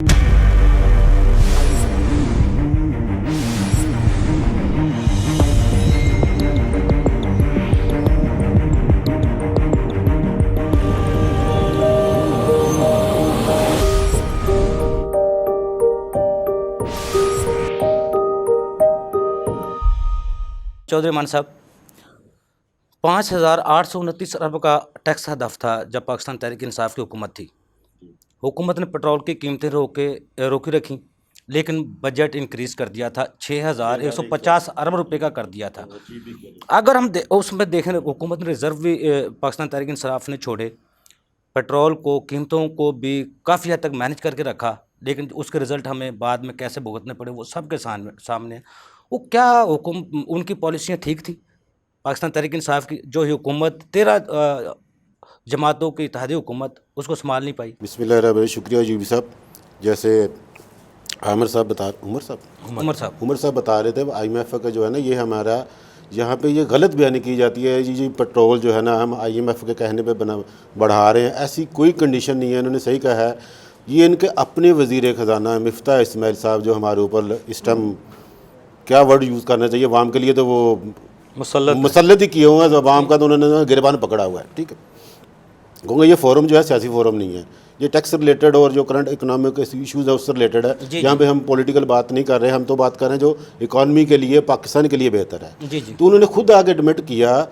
चौधरी मान साहब, 5,829 अरब का टैक्स हदफ था जब पाकिस्तान तहरीक इंसाफ की हुकूमत थी। हुकूमत ने पेट्रोल की कीमतें रोकी रखी, लेकिन बजट इंक्रीज़ कर दिया था, 6,150 अरब रुपए का कर दिया था। अगर हम उसमें देखें, हुकूमत ने रिज़र्व भी पाकिस्तान तहरीक इंसाफ ने छोड़े, पेट्रोल को कीमतों को भी काफ़ी हद तक मैनेज करके रखा, लेकिन उसके रिज़ल्ट हमें बाद में कैसे भुगतने पड़े वो सबके सामने। वो क्या उनकी पॉलिसियाँ ठीक थी पाकिस्तान तहरीक इंसाफ की, जो हुकूमत 13 जमातों की इत्तेहादी हुकूमत उसको संभाल नहीं पाई? बिस्मिल्लाह, शुक्रिया यूबी साहब। जैसे उमर साहब बता रहे थे, IMF का जो है ना, ये हमारा यहाँ पे ये गलत बयानी की जाती है जी पेट्रोल जो है ना हम IMF के कहने पे बढ़ा रहे हैं, ऐसी कोई कंडीशन नहीं है। इन्होंने सही कहा है। ये इनके अपने वज़ीर ख़जाना मिफ्ता इस्माइल साहब जो हमारे ऊपर इस टाइम क्या वर्ड यूज़ करना चाहिए, अवाम के लिए तो वो मुसल्लत ही किए हुए हैं। अवाम का तो उन्होंने गिरबान पकड़ा हुआ है। ठीक है, कहूँगा ये फोरम जो है सियासी फोरम नहीं है, ये टैक्स रिलेटेड और जो करंट इकोनॉमिक इश्यूज़ है उससे रिलेटेड है। यहाँ पे हम पॉलिटिकल बात नहीं कर रहे, हम तो बात कर रहे हैं जो इकॉनमी के लिए, पाकिस्तान के लिए बेहतर है। तो उन्होंने खुद आगे एडमिट किया,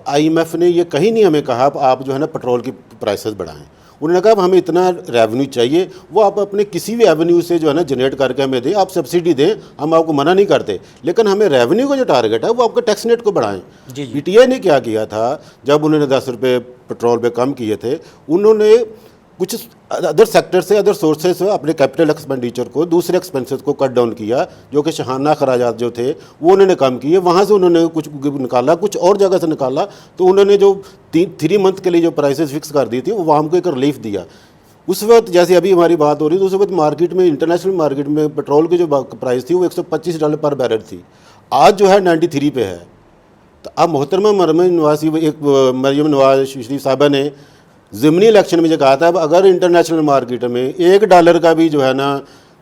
IMF ने ये कहीं नहीं हमें कहा आप जो है ना पेट्रोल की प्राइसेस बढ़ाएं। उन्होंने कहा हमें इतना रेवेन्यू चाहिए, वो आप अपने किसी भी एवेन्यू से जो है ना जनरेट करके हमें दें, आप सब्सिडी दें, हम आपको मना नहीं करते, लेकिन हमें रेवेन्यू का जो टारगेट है वो आपका टैक्स नेट को बढ़ाएं। PTI ने क्या किया था, जब उन्होंने 10 रुपये पेट्रोल पे कम किए थे, उन्होंने कुछ अदर सेक्टर से, अदर सोर्सेज से अपने कैपिटल एक्सपेंडिचर को, दूसरे एक्सपेंसेस को कट डाउन किया, जो कि शहाना खराजात जो थे वो उन्होंने कम किए। वहाँ से उन्होंने कुछ निकाला, कुछ और जगह से निकाला। तो उन्होंने जो 3 मंथ के लिए जो प्राइसेस फिक्स कर दी थी वो आवाम को एक रिलीफ दिया। उस वक्त जैसे अभी हमारी बात हो रही थी, उस वक्त मार्केट में, इंटरनेशनल मार्केट में पेट्रोल की जो प्राइस थी वो $125 पर बैरल थी। आज जो है 93 पे है। तो अब मोहतरमा मरियम नवाज शरीफ साहबा ने ज़िमनी इलेक्शन में जो कहा था, अब अगर इंटरनेशनल मार्केट में $1 का भी जो है ना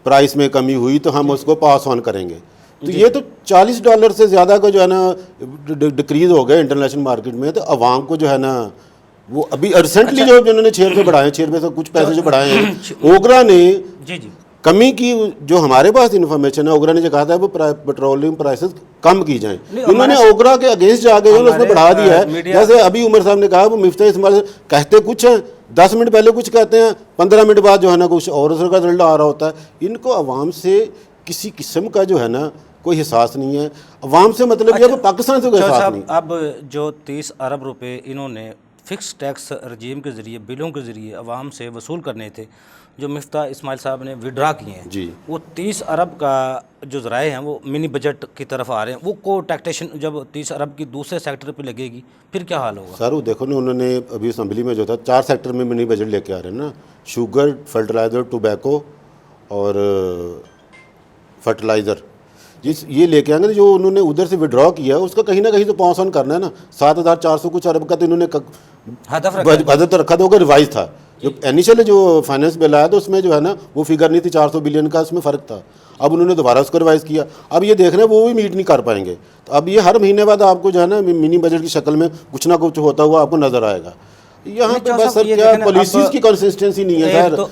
प्राइस में कमी हुई तो हम उसको पास ऑन करेंगे। तो ये तो $40 से ज़्यादा का जो है ना डिक्रीज़ हो गया इंटरनेशनल मार्केट में। तो अवाम को जो है ना वो अभी रिसेंटली जो उन्होंने 6 रुपये बढ़ाए, 6 रुपये से कुछ पैसे जो बढ़ाए हैं, ओगरा ने कमी की, जो हमारे पास इन्फॉर्मेशन है, ओगरा ने जो कहा था वो पेट्रोलियम प्राइसेस कम की जाएं। उन्होंने ओगरा के अगेंस्ट जाके उसने बढ़ा दिया है। जैसे अभी उमर साहब ने कहा, वो मिफ्ता इस्माइल कहते कुछ हैं, 10 मिनट पहले कुछ कहते हैं, 15 मिनट बाद जो है ना कुछ और उसका रिजल्ट आ रहा होता है। इनको अवाम से किसी किस्म का जो है ना कोई एहसास नहीं है। अवाम से मतलब ये पाकिस्तान से कोई एहसास नहीं। अब जो 30 अरब रुपए इन्होंने फिक्स टैक्स रजीम के ज़रिए, बिलों के ज़रिए अवाम से वसूल करने थे, जो मिफ्ता इस्माइल साहब ने विड्रा किए हैं जी, वो 30 अरब का जो ज़राए हैं वो मिनी बजट की तरफ आ रहे हैं। वो को टैक्सेशन जब 30 अरब की दूसरे सेक्टर पे लगेगी फिर क्या हाल होगा? सर वो देखो ना, उन्होंने अभी असम्बली में जो था 4 सेक्टर में मिनी बजट लेके आ रहे हैं ना, शुगर, फर्टिलाइज़र, टोबैको और फर्टिलाइज़र, ये लेके आएंगे। जो उन्होंने उधर से विड्रॉ किया उसका कहीं ना कहीं तो पास ऑन करना है ना। 7,400 कुछ अरब का तो इन्होंने हदफ रखा था, होगा रिवाइज था। जो इनिशियल जो फाइनेंस बिल आया था उसमें जो है ना वो फिगर नहीं थी, 400 बिलियन का उसमें फ़र्क था। अब उन्होंने दोबारा उसको रिवाइज किया। अब ये देख रहे हैं वो भी मीट नहीं कर पाएंगे। तो अब ये हर महीने बाद आपको जो है ना मिनी बजट की शक्ल में कुछ ना कुछ होता हुआ आपको नज़र आएगा। यहाँ पे बस सर क्या पॉलिसीज़ की कंसिस्टेंसी नहीं है सर। तो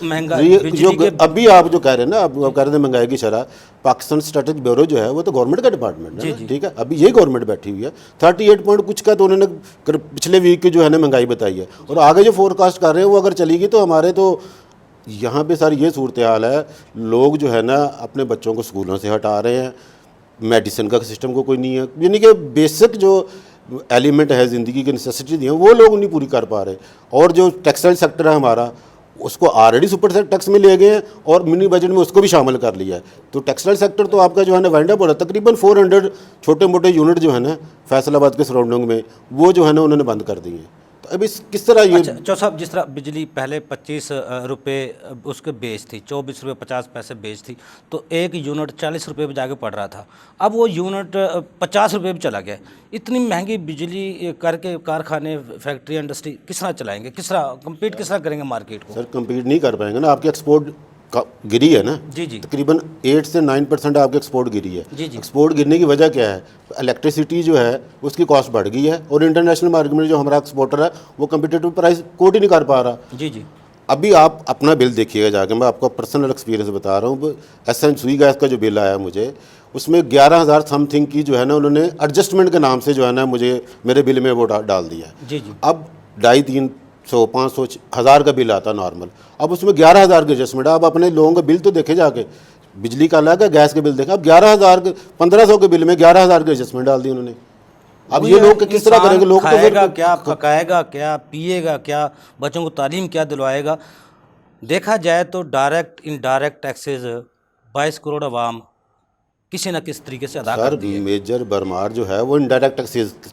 जो अभी आप जो कह रहे हैं ना, आप कह रहे थे महंगाई की शरह, पाकिस्तान स्टैटिस्टिक्स ब्यूरो जो है वो तो गवर्नमेंट का डिपार्टमेंट है, ठीक है। अभी यही गवर्नमेंट बैठी हुई है, 38 पॉइंट कुछ का तो उन्होंने पिछले वीक की जो है ना महंगाई बताई है। और आगे जो फोरकास्ट कर रहे हैं वो अगर चलेगी तो हमारे तो यहाँ पे सर ये सूरत हाल है। लोग जो है ना अपने बच्चों को स्कूलों से हटा रहे हैं, मेडिसिन का सिस्टम को कोई नहीं है, यानी कि बेसिक जो एलिमेंट है ज़िंदगी की नेसेसिटी दी है वो लोग नहीं पूरी कर पा रहे। और जो टेक्सटाइल सेक्टर है हमारा, उसको ऑलरेडी सुपर टैक्स में ले गए हैं और मिनी बजट में उसको भी शामिल कर लिया है। तो टेक्सटाइल सेक्टर तो आपका जो है ना वाइंड अप हो रहा है। तकरीबन 400 छोटे मोटे यूनिट जो है ना फैसलाबाद के सराउंडिंग में वो जो है ना उन्होंने बंद कर दिए हैं। तो अभी किस तरह ये चौ साहब, जिस तरह बिजली पहले 25 रुपये उसके बेच थी, 24 रुपये 50 पैसे बेच थी, तो एक यूनिट 40 रुपये पे जाके पड़ रहा था। अब वो यूनिट 50 रुपये पे चला गया। इतनी महंगी बिजली करके कारखाने, फैक्ट्री, इंडस्ट्री किस तरह चलाएंगे? किस तरह कम्पीट किस तरह करेंगे मार्केट को? सर कम्पीट नहीं कर पाएंगे ना। आपके एक्सपोर्ट गिरी है ना, जी जी तकरीबन 8 से 9% आपके एक्सपोर्ट गिरी है। जी जी एक्सपोर्ट गिरने की वजह क्या है? इलेक्ट्रिसिटी जो है उसकी कॉस्ट बढ़ गई है और इंटरनेशनल मार्केट में जो हमारा एक्सपोर्टर है वो कम्पिटिटिव प्राइस कोट ही नहीं कर पा रहा। जी जी अभी आप अपना बिल देखिएगा जाके, मैं आपको पर्सनल एक्सपीरियंस बता रहा हूँ। एसएन सुई गैस का जो बिल आया मुझे, उसमें 11,000 समथिंग की जो है ना उन्होंने एडजस्टमेंट के नाम से जो है ना मुझे मेरे बिल में वो डाल दिया है। जी जी अब 250, 300, 500, 1,000 का बिल आता नॉर्मल, अब उसमें 11,000 की एडजस्टमेंट। आप अपने लोगों का बिल तो देखे जाके, बिजली का अलग है, गैस के बिल देखा, अब 11,000 के 1,500 के बिल में 11,000 की एडजस्टमेंट डाल दी उन्होंने। अब ये लोग किस तरह करेंगे? लोग तो खाएगा फिर क्या, पकाएगा क्या, पिएगा क्या, बच्चों को तालीम क्या दिलवाएगा? देखा जाए तो डायरेक्ट इनडायरेक्ट टैक्सेस 22 करोड़ आवाम किसी न किसी तरीके से अदा सर करती है। मेजर भरमार जो है वो इनडायरेक्ट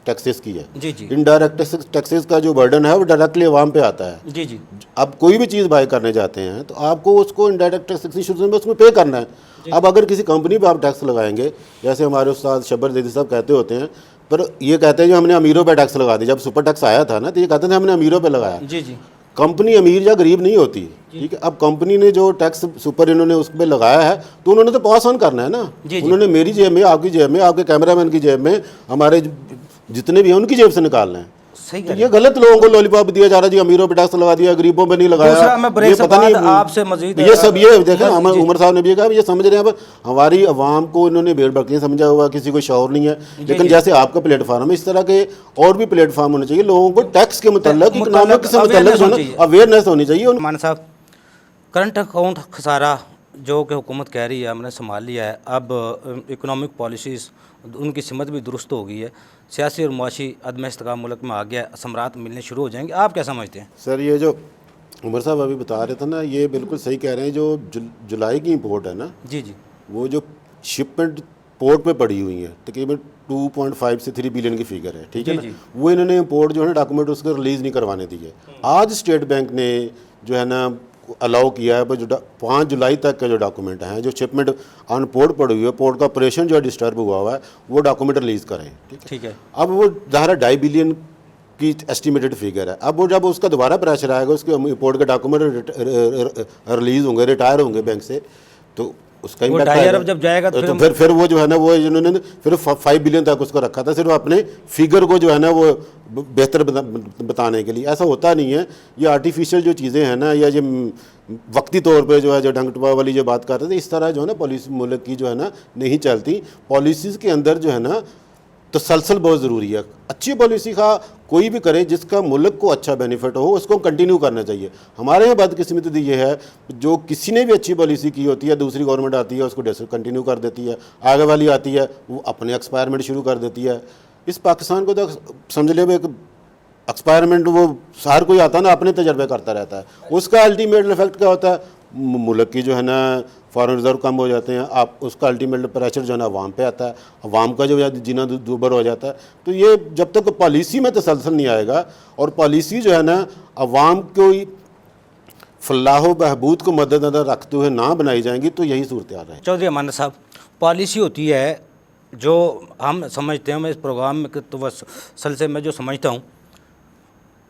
टैक्सेस की है। जी जी इनडायरेक्ट टैक्सेस का जो बर्डन है वो डायरेक्टली अवाम पे आता है। जी जी अब कोई भी चीज़ बाय करने जाते हैं तो आपको उसको इनडायरेक्ट टैक्स शुरू में उसमें पे करना है। अब अगर किसी कंपनी पे आप टैक्स लगाएंगे, जैसे हमारे उस्ताद शब्बर जैदी साहब कहते होते हैं, पर ये कहते हैं जो हमने अमीरों पे टैक्स लगा दिया। जब सुपर टैक्स आया था ना तो ये कहते थे हमने अमीरों पे लगाया। जी जी कंपनी अमीर या गरीब नहीं होती, ठीक है। अब कंपनी ने जो टैक्स सुपर इन्होंने उस पर लगाया है तो उन्होंने तो पास ऑन करना है ना। जी। उन्होंने मेरी जेब में, आपकी जेब में, आपके कैमरामैन की जेब में, हमारे जितने भी हैं उनकी जेब से निकालना है। सही तो कह ये गलत लोगों को लॉलीपॉप दिया जा रहा है जी, अमीरों पे टैक्स लगा दिया, गरीबों पे नहीं लगाया। दूसरा, मैं ब्रेक ये से पता बाद नहीं आपसे मजीद ये सब ये देखें, जी, हमारे जी। उमर साहब ने भी ये कहा, ये समझ रहे हैं। अब हमारी अवाम को इन्होंने भेड़ बकरियां समझा हुआ, किसी को शौर नहीं है। लेकिन जी। जैसे आपका प्लेटफॉर्म है, इस तरह के और भी प्लेटफॉर्म होने चाहिए। लोगों को टैक्स के मुतल्लिक, इकोनॉमिक से मुतल्लिक अवेयरनेस होनी चाहिए। मान साहब, करंट अकाउंट खसारा जो कि हुकूमत कह रही है हमने संभाल लिया है, अब इकोनॉमिक पॉलिसीज़ उनकी सिमत भी दुरुस्त हो गई है, सियासी और मुआशी अदम इस्तेकाम मुल्क में आ गया, असमरात मिलने शुरू हो जाएंगे, आप क्या समझते हैं? सर ये जो उमर साहब अभी बता रहे थे ना, ये बिल्कुल सही कह रहे हैं। जो जुलाई की इंपोर्ट है ना, जी जी वो जो शिपमेंट पोर्ट पे पड़ी हुई है तकरीबन 2.5 से 3 बिलियन की फिगर है, ठीक है जी, ना। वो इन्होंने इंपोर्ट जो है ना डॉक्यूमेंट उसको रिलीज़ नहीं करवाने दिए। आज स्टेट बैंक ने जो है ना अलाउ किया है, पर जो 5 जुलाई तक के जो डॉक्यूमेंट हैं, जो शिपमेंट ऑन पोर्ट पड़ी हुई है, पोर्ट का ऑपरेशन जो है डिस्टर्ब हुआ है, वो डॉक्यूमेंट रिलीज़ करें, ठीक है। अब वो ज़ाहिर 2.5 बिलियन की एस्टिमेटेड फिगर है। अब वो जब उसका दोबारा प्रेशर आएगा, उसके इंपोर्ट के डॉक्यूमेंट रिलीज़ होंगे, रिटायर होंगे बैंक से, तो उसका वो इम्पैक्ट 2.5 आएगा। अरब जब जाएगा तो फिर वो जो है ना, वो इन्होंने फिर 5 बिलियन तक उसको रखा था, सिर्फ अपने फिगर को जो है ना वो बेहतर बताने के लिए। ऐसा होता नहीं है। ये आर्टिफिशियल जो चीज़ें हैं ना, या ये वक्ती तौर पे जो है, जो ढंगटुआ वाली जो बात कर रहे थे, इस तरह जो है ना पॉलिसी मुल्क की जो है ना नहीं चलती। पॉलिसीज़ के अंदर जो है ना तसलसल बहुत ज़रूरी है। अच्छी पॉलिसी का कोई भी करे जिसका मुल्क को अच्छा बेनिफिट हो, उसको कंटिन्यू करना चाहिए। हमारे यहाँ बदकिस्मती ये है, जो किसी ने भी अच्छी पॉलिसी की होती है, दूसरी गवर्नमेंट आती है उसको कंटिन्यू कर देती है, आगे वाली आती है वो अपने एक्सपायरमेंट शुरू कर देती है। इस पाकिस्तान को तो समझ ले एक एक्सपायरमेंट, वो हर कोई आता है ना अपने तजर्बे करता रहता है, उसका अल्टीमेट इफेक्ट क्या होता है? मुल्क की जो है ना फॉरेन रिजर्व कम हो जाते हैं, आप उसका अल्टीमेट प्रेशर जो है ना अवाम पे आता है, अवाम का जो है जीना दूबर हो जाता है। तो ये जब तक पॉलिसी में तसलसल नहीं आएगा और पॉलिसी जो है ना अवाम को फलाह बहबूद को मद्देनज़र रखते हुए ना बनाई जाएंगी, तो यही सूरत हाल है। चौधरी अमान साहब, पॉलिसी होती है जो हम समझते हैं, मैं इस प्रोग्राम में तो सिलसिले में जो समझता हूँ,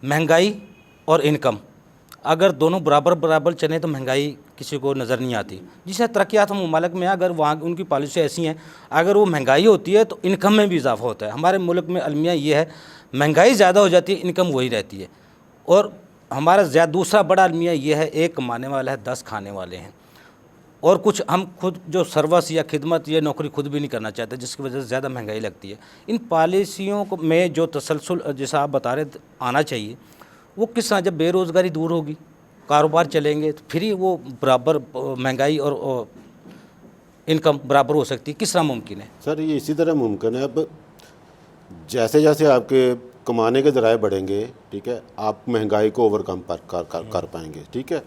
महंगाई और इनकम अगर दोनों बराबर बराबर चले तो महंगाई किसी को नज़र नहीं आती। जिससे तरक्यात ममालिक में अगर वहाँ उनकी पॉलिसी ऐसी हैं, अगर वो महंगाई होती है तो इनकम में भी इजाफा होता है। हमारे मुल्क में अलमिया ये है, महंगाई ज़्यादा हो जाती है, इनकम वही रहती है। और हमारा दूसरा बड़ा अलमिया ये है, एक कमाने वाला है 10 खाने वाले हैं। और कुछ हम खुद जो सर्विस या खिदमत या नौकरी खुद भी नहीं करना चाहते, जिसकी वजह से ज़्यादा महंगाई लगती है। इन पॉलिसियों को में जो तसलसल जैसा आप बता रहे आना चाहिए, वो किस तरह, जब बेरोज़गारी दूर होगी, कारोबार चलेंगे, तो फिर ही वो बराबर महंगाई और इनकम बराबर हो सकती है। किस तरह मुमकिन है? सर ये इसी तरह मुमकिन है। अब जैसे जैसे आपके कमाने के ज़राए बढ़ेंगे, ठीक है, आप महंगाई को ओवरकम कर पाएंगे, ठीक है।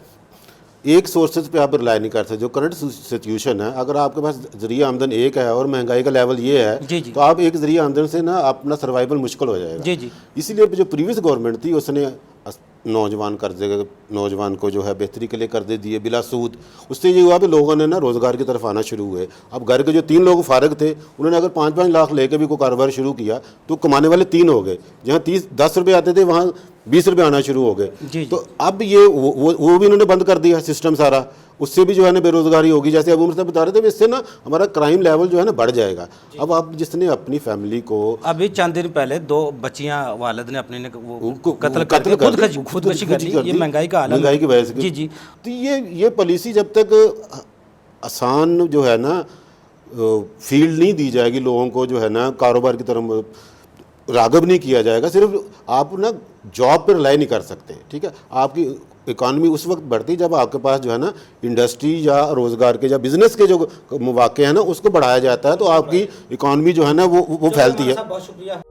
एक सोर्सेज पे आप रिलाई नहीं कर सकते। जो करंट सिचुएशन है, अगर आपके पास ज़रिया आमदन एक है और महंगाई का लेवल ये है, जी जी तो आप एक ज़रिया आमदन से ना अपना सर्वाइवल मुश्किल हो जाएगा। जी जी इसीलिए जो प्रीवियस गवर्नमेंट थी उसने नौजवान कर्जे नौजवान को जो है बेहतरी के लिए कर्जे दिए बिला सूद। उससे ये हुआ कि लोगों ने ना रोज़गार की तरफ आना शुरू हुए। अब घर के जो 3 लोग फारग थे उन्होंने अगर 5-5 लाख लेके भी कोई कारोबार शुरू किया तो कमाने वाले 3 हो गए। जहाँ 10 रुपये आते थे वहाँ 20 रुपये आना शुरू हो गए। तो अब ये वो भी इन्होंने बंद कर दिया सिस्टम सारा। उससे भी जो है ना बेरोज़गारी होगी। जैसे अब उम्र साहब बता रहे थे, इससे ना हमारा क्राइम लेवल जो है ना बढ़ जाएगा। अब आप जिसने अपनी फैमिली को अभी चंद दिन पहले 2 बच्चियां वालिद ने अपने ने वो उनको कत्ल करके खुदकुशी कर ली। ये महंगाई का हाल महंगाई की वजह से। जी जी। तो ये पॉलिसी जब तक आसान जो है ना फील्ड नहीं दी जाएगी, लोगों को जो है ना कारोबार की तरफ राग़िब नहीं किया जाएगा। सिर्फ आप ना जॉब पर रिलाई नहीं कर सकते, ठीक है। आपकी इकॉनमी उस वक्त बढ़ती जब आपके पास जो है ना इंडस्ट्री या रोज़गार के या बिज़नेस के जो मौके हैं ना उसको बढ़ाया जाता है, तो आपकी इकॉनमी जो है ना वो फैलती है। बहुत शुक्रिया।